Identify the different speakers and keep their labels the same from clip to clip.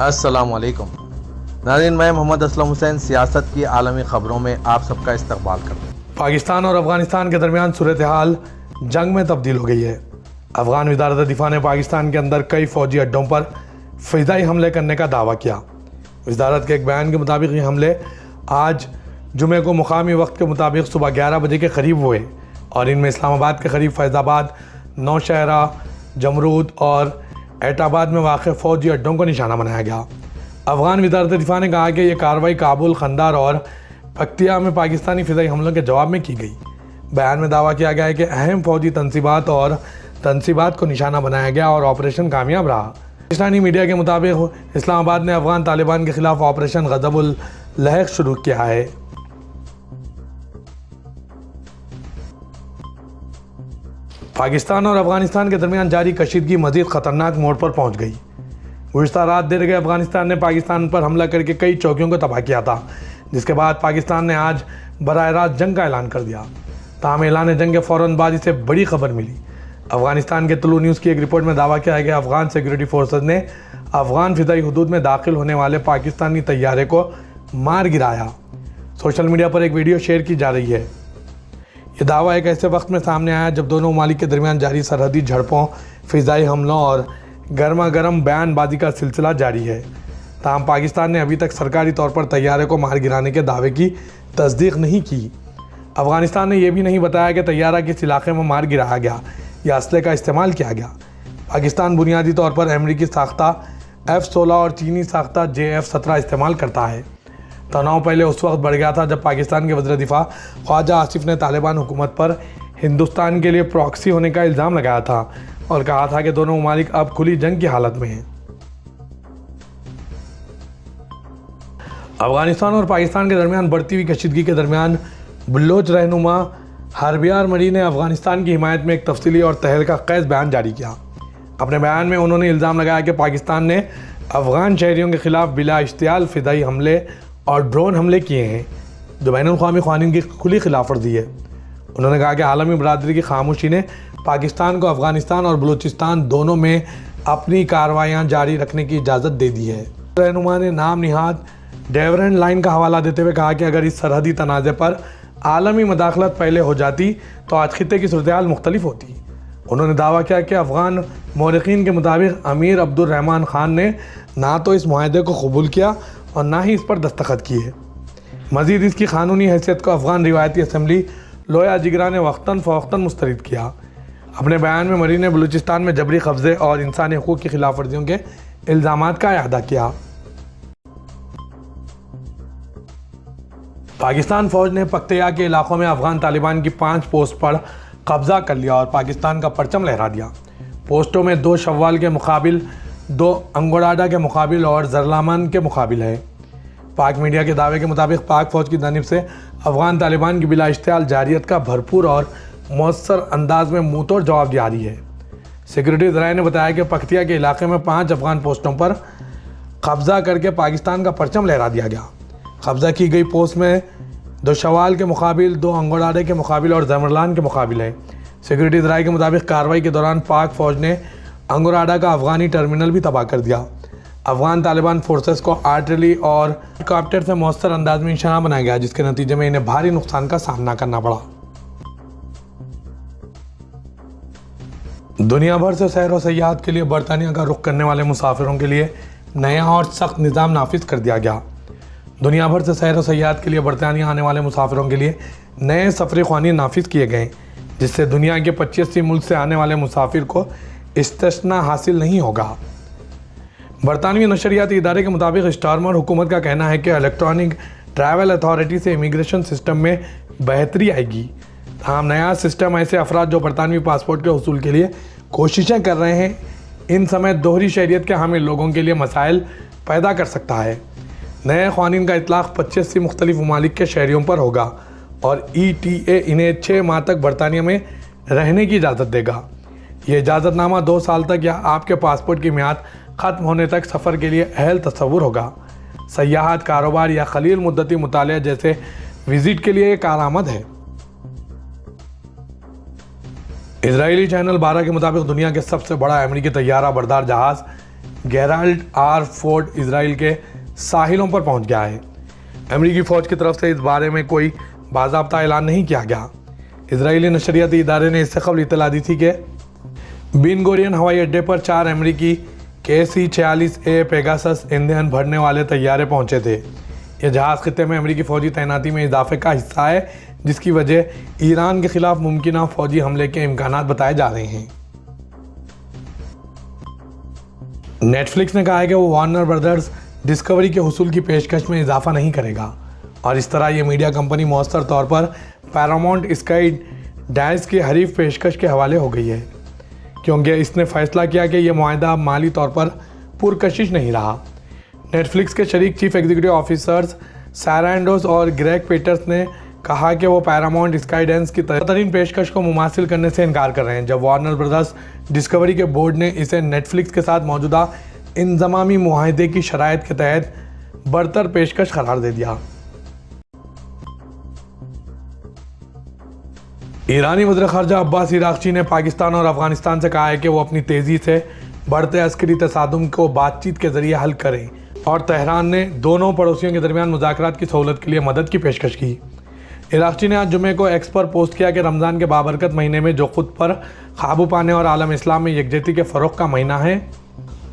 Speaker 1: السلام علیکم ناظرین، میں محمد اسلم حسین سیاست کی عالمی خبروں میں آپ سب کا استقبال کرتا ہوں۔
Speaker 2: پاکستان اور افغانستان کے درمیان صورتحال جنگ میں تبدیل ہو گئی ہے۔ افغان وزارت دفاع نے پاکستان کے اندر کئی فوجی اڈوں پر فضائی حملے کرنے کا دعویٰ کیا۔ وزارت کے ایک بیان کے مطابق یہ حملے آج جمعے کو مقامی وقت کے مطابق صبح 11 بجے کے قریب ہوئے اور ان میں اسلام آباد کے قریب فیض آباد، نوشہرہ، جمرود اور ایٹ آباد میں واقع فوجی اڈوں کو نشانہ بنایا گیا۔ افغان وزارت دفاع نے کہا کہ یہ کارروائی کابل، قندھار اور پکتیا میں پاکستانی فضائی حملوں کے جواب میں کی گئی۔ بیان میں دعویٰ کیا گیا ہے کہ اہم فوجی تنصیبات کو نشانہ بنایا گیا اور آپریشن کامیاب رہا۔ پاکستانی میڈیا کے مطابق اسلام آباد نے افغان طالبان کے خلاف آپریشن غضب اللحق شروع کیا ہے۔ پاکستان اور افغانستان کے درمیان جاری کشیدگی مزید خطرناک موڑ پر پہنچ گئی۔ گزشتہ رات دیر گئے افغانستان نے پاکستان پر حملہ کر کے کئی چوکیوں کو تباہ کیا تھا، جس کے بعد پاکستان نے آج براہ راست جنگ کا اعلان کر دیا۔ تاہم اعلان جنگ کے فوراً بعد اسے بڑی خبر ملی۔ افغانستان کے طلوع نیوز کی ایک رپورٹ میں دعویٰ کیا ہے کہ افغان سیکیورٹی فورسز نے افغان فضائی حدود میں داخل ہونے والے پاکستانی طیارے کو مار گرایا۔ سوشل میڈیا پر ایک ویڈیو شیئر کی جا رہی ہے۔ یہ دعویٰ ایک ایسے وقت میں سامنے آیا جب دونوں ممالک کے درمیان جاری سرحدی جھڑپوں، فضائی حملوں اور گرما گرم بیان بازی کا سلسلہ جاری ہے۔ تاہم پاکستان نے ابھی تک سرکاری طور پر طیارے کو مار گرانے کے دعوے کی تصدیق نہیں کی۔ افغانستان نے یہ بھی نہیں بتایا کہ طیارہ کس علاقے میں مار گرایا گیا یا اسلحے کا استعمال کیا گیا۔ پاکستان بنیادی طور پر امریکی ساختہ F-16 اور چینی ساختہ JF-17 استعمال کرتا ہے۔ تناؤ پہلے اس وقت بڑھ گیا تھا جب پاکستان کے وزیر دفاع خواجہ آصف نے طالبان حکومت پر ہندوستان کے لیے پراکسی ہونے کا الزام لگایا تھا اور کہا تھا کہ دونوں ممالک اب کھلی جنگ کی حالت میں ہیں۔ افغانستان اور پاکستان کے درمیان بڑھتی ہوئی کشیدگی کے درمیان بلوچ رہنما ہربیار مری نے افغانستان کی حمایت میں ایک تفصیلی اور تہلکہ خیز بیان جاری کیا۔ اپنے بیان میں انہوں نے الزام لگایا کہ پاکستان نے افغان شہریوں کے خلاف بلا اشتعال فضائی حملے اور ڈرون حملے کیے ہیں، جو بین الاقوامی قوانین کی کھلی خلاف ورزی ہے۔ انہوں نے کہا کہ عالمی برادری کی خاموشی نے پاکستان کو افغانستان اور بلوچستان دونوں میں اپنی کارروائیاں جاری رکھنے کی اجازت دے دی ہے۔ رہنما نے نام نہاد ڈیورنٹ لائن کا حوالہ دیتے ہوئے کہا کہ اگر اس سرحدی تنازع پر عالمی مداخلت پہلے ہو جاتی تو آج خطے کی صورتحال مختلف ہوتی۔ انہوں نے دعویٰ کیا کہ افغان مورخین کے مطابق امیر عبد الرحمان خان نے نہ تو اس معاہدے کو قبول کیا اور نہ ہی اس پر دستخط کیے۔ مزید اس کی قانونی حیثیت کو افغان روایتی اسمبلی لویا جگرا نے وقتاً فوقتاً مسترد کیا۔ اپنے بیان میں مری نے بلوچستان میں جبری قبضے اور انسانی حقوق کی خلاف ورزیوں کے الزامات کا اعادہ کیا۔ پاکستان فوج نے پکتیا کے علاقوں میں افغان طالبان کی 5 پوسٹ پر قبضہ کر لیا اور پاکستان کا پرچم لہرا دیا۔ پوسٹوں میں 2 شوال کے مقابل، 2 انگوڈاڈا کے مقابل اور زرلامان کے مقابل ہے۔ پاک میڈیا کے دعوے کے مطابق پاک فوج کی جانب سے افغان طالبان کی بلا اشتعال جارحیت کا بھرپور اور مؤثر انداز میں منہ توڑ جواب جاری ہے۔ سیکورٹی ذرائع نے بتایا کہ پکتیا کے علاقے میں 5 افغان پوسٹوں پر قبضہ کر کے پاکستان کا پرچم لہرا دیا گیا۔ قبضہ کی گئی پوسٹ میں 2 شوال کے مقابل، 2 انگوڈاڈے کے مقابل اور زمرلان کے مقابل ہے۔ سیکورٹی ذرائع کے مطابق کارروائی کے دوران پاک فوج نے انگوڈاڈا کا افغانی ٹرمینل بھی تباہ کر دیا۔ افغان طالبان فورسز کو آرٹلری اور ہیلی کاپٹر سے مؤثر انداز میں نشانہ بنایا گیا، جس کے نتیجے میں انہیں بھاری نقصان کا سامنا کرنا پڑا۔ دنیا بھر سے سیر و سیاحت کے لیے برطانیہ کا رخ کرنے والے مسافروں کے لیے نیا اور سخت نظام نافذ کر دیا گیا۔ دنیا بھر سے سیر و سیاحت کے لیے برطانیہ آنے والے مسافروں کے لیے نئے سفری قوانین نافذ کیے گئے، جس سے دنیا کے 85 ملک سے آنے والے مسافر کو استثناء حاصل نہیں ہوگا۔ برطانوی نشریاتی ادارے کے مطابق اسٹارمر حکومت کا کہنا ہے کہ الیکٹرانک ٹریول اتھارٹی سے امیگریشن سسٹم میں بہتری آئے گی۔ تاہم نیا سسٹم ایسے افراد جو برطانوی پاسپورٹ کے حصول کے لیے کوششیں کر رہے ہیں، ان سمیت دوہری شہریت کے حامل لوگوں کے لیے مسائل پیدا کر سکتا ہے۔ نئے قوانین کا اطلاق 85 مختلف ممالک کے شہریوں پر ہوگا اور ETA انہیں 6 ماہ تک برطانیہ میں رہنے کی اجازت دے گا۔ یہ اجازت نامہ 2 سال تک یا آپ کے پاسپورٹ کی میعاد ختم ہونے تک سفر کے لیے اہل تصور ہوگا۔ سیاحت، کاروبار یا قلیل مدتی مطالعہ جیسے وزٹ کے لیے یہ کارآمد ہے۔ اسرائیلی چینل 12 کے مطابق دنیا کے سب سے بڑا امریکی طیارہ بردار جہاز गेराल्ड आर फोर्ट इसराइल के साहिलों पर पहुंच गया है। अमेरिकी फ़ौज की तरफ से इस बारे में कोई बाज़ाब्ता ऐलान नहीं किया गया। इजरायली नशरियाती इदारे ने इससे कबल इत्तला दी थी कि बिन गोरियन हवाई अड्डे पर 4 अमेरिकी KC-46A पेगासस ईंधन भरने वाले तैयारे पहुंचे थे। यह जहाज़ खित्ते में अमेरिकी फ़ौजी तैनाती में इजाफे का हिस्सा है, जिसकी वजह ईरान के खिलाफ मुमकिन फ़ौजी हमले के इम्कानात बताए जा रहे हैं। नेटफ्लिक्स ने कहा है कि वो वार्नर ब्रदर्स डिस्कवरी के हुसूल की पेशकश में इजाफा नहीं करेगा और इस तरह ये मीडिया कंपनी मौसर तौर पर पैरामाउंट स्काई डाइस की हरीफ पेशकश के हवाले हो गई है, क्योंकि इसने फैसला किया कि यह मुआहदा माली तौर पर पुरकशिश नहीं रहा। नेटफ्लिक्स के शरीक चीफ एग्जीक्यूटिव ऑफिसर्स सारा एंडोस और ग्रेग पीटर्स ने कहा कि वो पैरामाउंट स्काई डाइस की तरीन पेशकश को मुमासिल करने से इनकार कर रहे हैं, जब वार्नर ब्रदर्स डिस्कवरी के बोर्ड ने इसे नेटफ्लिक्स के साथ मौजूदा इंज़मामी मुआहदे की शराइत के तहत बरतर पेशकश करार दे दिया। ईरानी वज़ीर ख़ारजा अब्बास इराक़ची ने पाकिस्तान और अफ़गानिस्तान से कहा है कि वो अपनी तेज़ी से बढ़ते अस्करी तसादुम को बातचीत के ज़रिए हल करें और तेहरान ने दोनों पड़ोसियों के दरमियान मुज़ाकरात की सहूलत के लिए मदद की पेशकश की। इराक़ची ने आज जुमे को एक्स पर पोस्ट किया कि रमज़ान के बाबरकत महीने में जो खुद पर काबू पाने और आलम इस्लाम में यकजहती के फ़रोग़ का महीना है,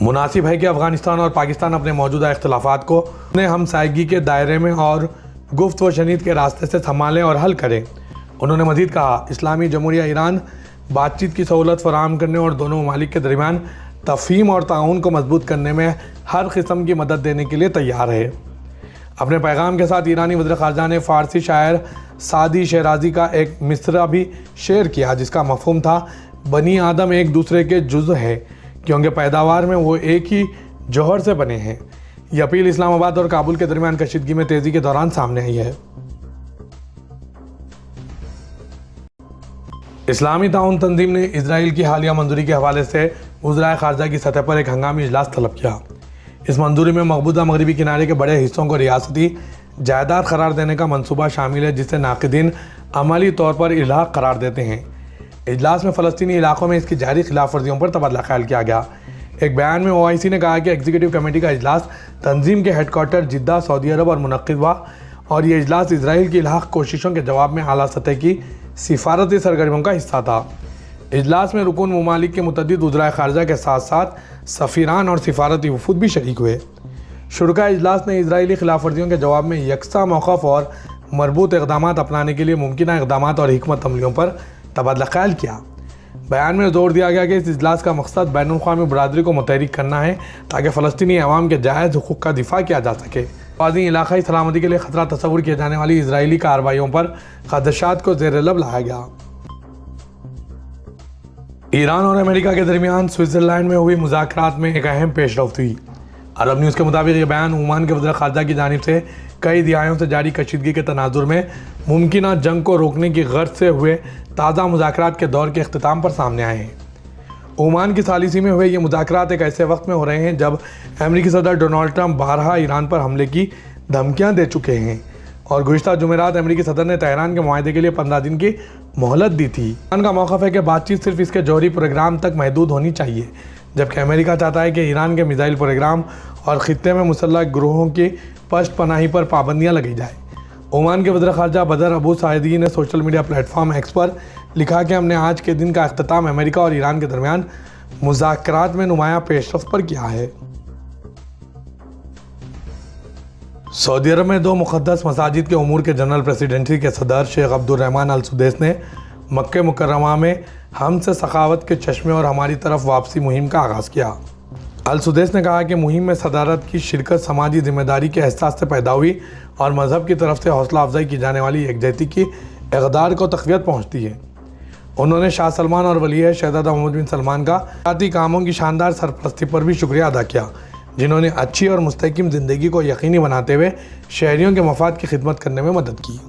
Speaker 2: मुनासिब है कि अफ़गानिस्तान और पाकिस्तान अपने मौजूदा इख्तिलाफ़ात को अपने हमसायगी के दायरे में और गुफ्त व शनीद के रास्ते से संभालें और हल करें। उन्होंने मज़ीद कहा, इस्लामी जमहूरिया ईरान बातचीत की सहूलत फराहम करने और दोनों ममालिक के दरमियान तफ़हीम और ताउन को मजबूत करने में हर किस्म की मदद देने के लिए तैयार है। अपने पैगाम के साथ ईरानी वज़ीर ख़ारजा ने फ़ारसी शायर सादी शहराजी का एक मिसरा भी शेयर किया, जिसका मफ़हूम था, बनी आदम एक दूसरे के जुज़ है क्योंकि पैदावार में वो एक ही जौहर से बने हैं। यह अपील इस्लामाबाद और काबुल के दरमियान कशीदगी में तेज़ी के दौरान सामने आई है। इस्लामी ताउन तंजीम ने इसराइल की हालिया मंजूरी के हवाले से वज़राए ख़ारजा की सतह पर एक हंगामी इजलास तलब किया। इस मंजूरी में मकबूजा मगरबी किनारे के बड़े हिस्सों को रियासती जायदाद करार देने का मंसूबा शामिल है, जिसे नाक़िदीन अमली तौर पर इलाक़ करार देते हैं। इजलास में फ़लस्तीनी इलाक़ों में इसकी जारी खिलाफ वर्जियों पर तबादला ख्याल किया गया। एक बयान में OIC ने कहा कि एग्जीक्यूटिव कमेटी का इजलास तंजीम के हेडक्वार्टर जिद्दा सऊदी अरब और मुनक़्क़िद हुआ और ये इजलास इसराइल की इलाक़ कोशिशों के जवाब में आला सतह की सिफारती सरगर्मियों का हिस्सा था। इजलास में रुकन ममालिक के मुतअद्दिद वज़राए ख़ारजा के साथ साथ सफ़ीरान और सिफारती वफूद भी शरीक हुए। शुरका इजलास ने इजरायली खिलाफ वर्जियों के जवाब में यकसा मौक़िफ़ और मरबूत इक़दामात अपनाने के लिए मुमकिन इक़दामात और हिकमत अमलियों पर तबादला ख्याल किया। बयान में जोर दिया गया कि इस इजलास का मकसद बैनुल-अक़वामी बरादरी को मुतहरिक करना है ताकि फ़लस्तीनी अवाम के जायज़ हुकूक़ का दिफ़ा किया जा सके। वाज़ी इलाक़ाई सलामती के लिए ख़तरा तस्वुर किए जाने वाली इजरायली कार्रवाइयों पर ख़दशात को ज़ेर लब लाया गया। ईरान और अमेरिका के दरमियान स्विट्ज़रलैंड में हुई मुज़ाकरात में एक अहम पेशरफ्त हुई। अरब न्यूज़ के मुताबिक ये बयान ओमान के वज़ीर ख़ारजा की जानिब से कई दिहाइयों से जारी कशीदगी के तनाजुर में मुमकिन जंग को रोकने की गर्ज से हुए ताज़ा मुज़ाकरात के दौर के अख्तिताम पर सामने आए हैं। ओमान की सालिसी में हुए ये मुज़ाकरात एक ऐसे वक्त में हो रहे हैं जब अमेरिकी सदर डोनाल्ड ट्रंप बारहा ईरान पर हमले की धमकियां दे चुके हैं और गुज़िश्ता जुमेरात अमेरिकी सदर ने तेहरान के मुआहदे के लिए 15 दिन की मोहलत दी थी। ईरान का मौक़िफ़ है कि बातचीत सिर्फ इसके जौहरी प्रोग्राम तक महदूद होनी चाहिए, जबकि अमेरिका चाहता है कि ईरान के मिसाइल प्रोग्राम और ख़ित्ते में मुसल्लह ग्रोहों की पश्त पनाही पर पाबंदियाँ लगाई जाए। ओमान के वज़ीर ख़ारजा बदर अबू साइदी ने सोशल मीडिया प्लेटफॉर्म एक्स पर लिखा कि हमने आज के दिन का अख्तिताम अमेरिका और ईरान के दरमियान मुज़ाकरात में नुमायाँ पेशरफ्त पर किया है। सऊदी अरब में 2 मुक़द्दस मसाजिद के उमूर के जनरल प्रेसिडेंसी के सदर शेख अब्दुर्रहमान अल सुदैस ने मक्के मुकर्रमा में हमसे सखावत के चश्मे और हमारी तरफ वापसी मुहिम का आगाज़ किया। अल सुदैस ने कहा कि मुहिम में सदारत की शिरकत समाजी जिम्मेदारी के एहसास से पैदा हुई और मज़हब की तरफ से हौसला अफजाई की जाने वाली यकजहती की इक़दार को तक़वियत पहुँचती है। उन्होंने शाह सलमान और वली शहज़ादा मोहम्मद बिन सलमान का ज़ाती कामों की शानदार सरपरस्ती पर भी शुक्रिया अदा किया, जिन्होंने अच्छी और मुस्तहकम ज़िंदगी को यकीनी बनाते हुए शहरियों के मफाद की खिदमत करने में मदद की।